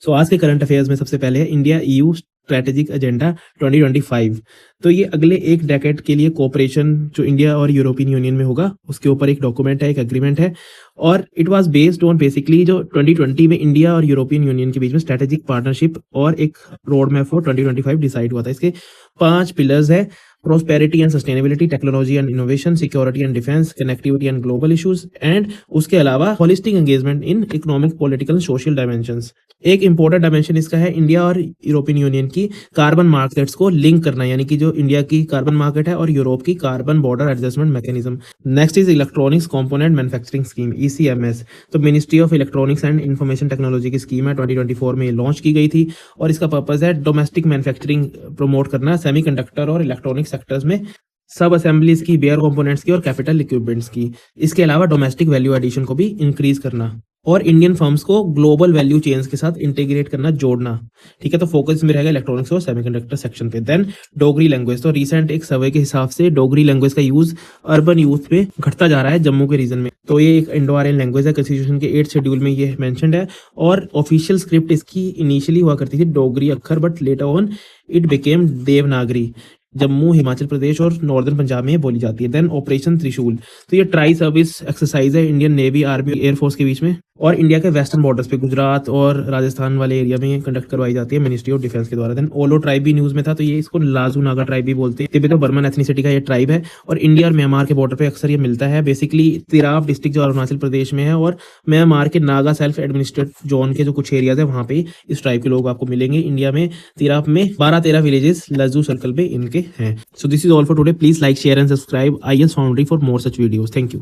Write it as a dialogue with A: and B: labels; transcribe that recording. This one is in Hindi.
A: आज के करंट अफेयर्स में सबसे पहले है इंडिया ईयू स्ट्रेटेजिक एजेंडा 2025। तो ये अगले एक डेकेड के लिए कोऑपरेशन जो इंडिया और यूरोपियन यूनियन में होगा उसके ऊपर एक डॉक्यूमेंट है, एक एग्रीमेंट है। और it was based on basically जो 2020 में इंडिया और यूरोपियन यूनियन के बीच में स्ट्रेटेजिक पार्टनरशिप और एक रोड मैप फॉर 2025 डिसाइड हुआ था। इसके 5 पिलर्स है: prosperity and sustainability, technology and innovation, security and defence, connectivity and global issues, and उसके अलावा holistic engagement in economic, political, social dimensions. एक इंपॉर्टेंट डायमेंशन इसका है इंडिया और यूरोपियन यूनियन की कार्बन मार्केट्स को लिंक करना, यानी कि जो इंडिया की कार्बन मार्केट है और यूरोप की carbon border adjustment mechanism. Next is electronics component manufacturing scheme, ECMS. तो ministry of electronics and information technology की स्कीम है, 2024 में लॉन्च की गई थी और इसका पर्पस है डोमेस्टिक मैन्युफैक्चरिंग प्रमोट करना, सेमीकंडक्टर और इलेक्ट्रॉनिक सेक्टर्स में सब असेंबलीज की, बेयर कंपोनेंट्स की और कैपिटल इक्विपमेंट्स की। इसके अलावा डोमेस्टिक वैल्यू एडिशन को भी इंक्रीज करना और इंडियन फर्म्स को ग्लोबल वैल्यू चेन्स के साथ इंटीग्रेट करना, जोड़ना। ठीक है, तो फोकस में रहेगा इलेक्ट्रॉनिक्स और सेमीकंडक्टर सेक्शन पे। Then Dogri language. तो रिसेंट एक सर्वे के हिसाब से डोगरी लैंग्वेज का यूज अर्बन यूथ पे घटता जा रहा है जम्मू के रीजन में। तो ये एक इंडो आर्यन लैंग्वेज है, कॉन्स्टिट्यूशन के 8 शेड्यूल में ये मेंशन्ड है और ऑफिशियल स्क्रिप्ट इसकी इनिशियली हुआ करती थी डोगरी अक्षर, but later on it became Devanagari. Jammu, Himachal Pradesh और नॉर्दर्न पंजाब में बोली जाती है। देन ऑपरेशन त्रिशूल। तो ये ट्राई सर्विस एक्सरसाइज है इंडियन नेवी, आर्मी, एयरफोर्स के बीच में और इंडिया के वेस्टर्न बॉर्डर्स पे गुजरात और राजस्थान वाले एरिया में कंडक्ट करवाई जाती है मिनिस्ट्री ऑफ डिफेंस के द्वारा। देन ओलो ट्राइब भी न्यूज में था, तो ये इसको लाजू नागा ट्राइब भी बोलते हैं। तिब्बत बर्मन एथनिसिटी का ये ट्राइब है और इंडिया और म्यांमार के बॉर्डर पे अक्सर ये मिलता है। बेसिकली तिराप डिस्ट्रिक्ट जो अरुणाचल प्रदेश में है और म्यांमार के नागा सेल्फ एडमिनिस्ट्रेटेड जोन के जो कुछ एरियाज है वहां पे इस ट्राइब के लोग आपको मिलेंगे। इंडिया में तिराप में 12-13 विलेजेस लज्जू सर्कल पे इनके हैं। So this is all for today. Please like, share and subscribe IS Foundry for more such videos. Thank you.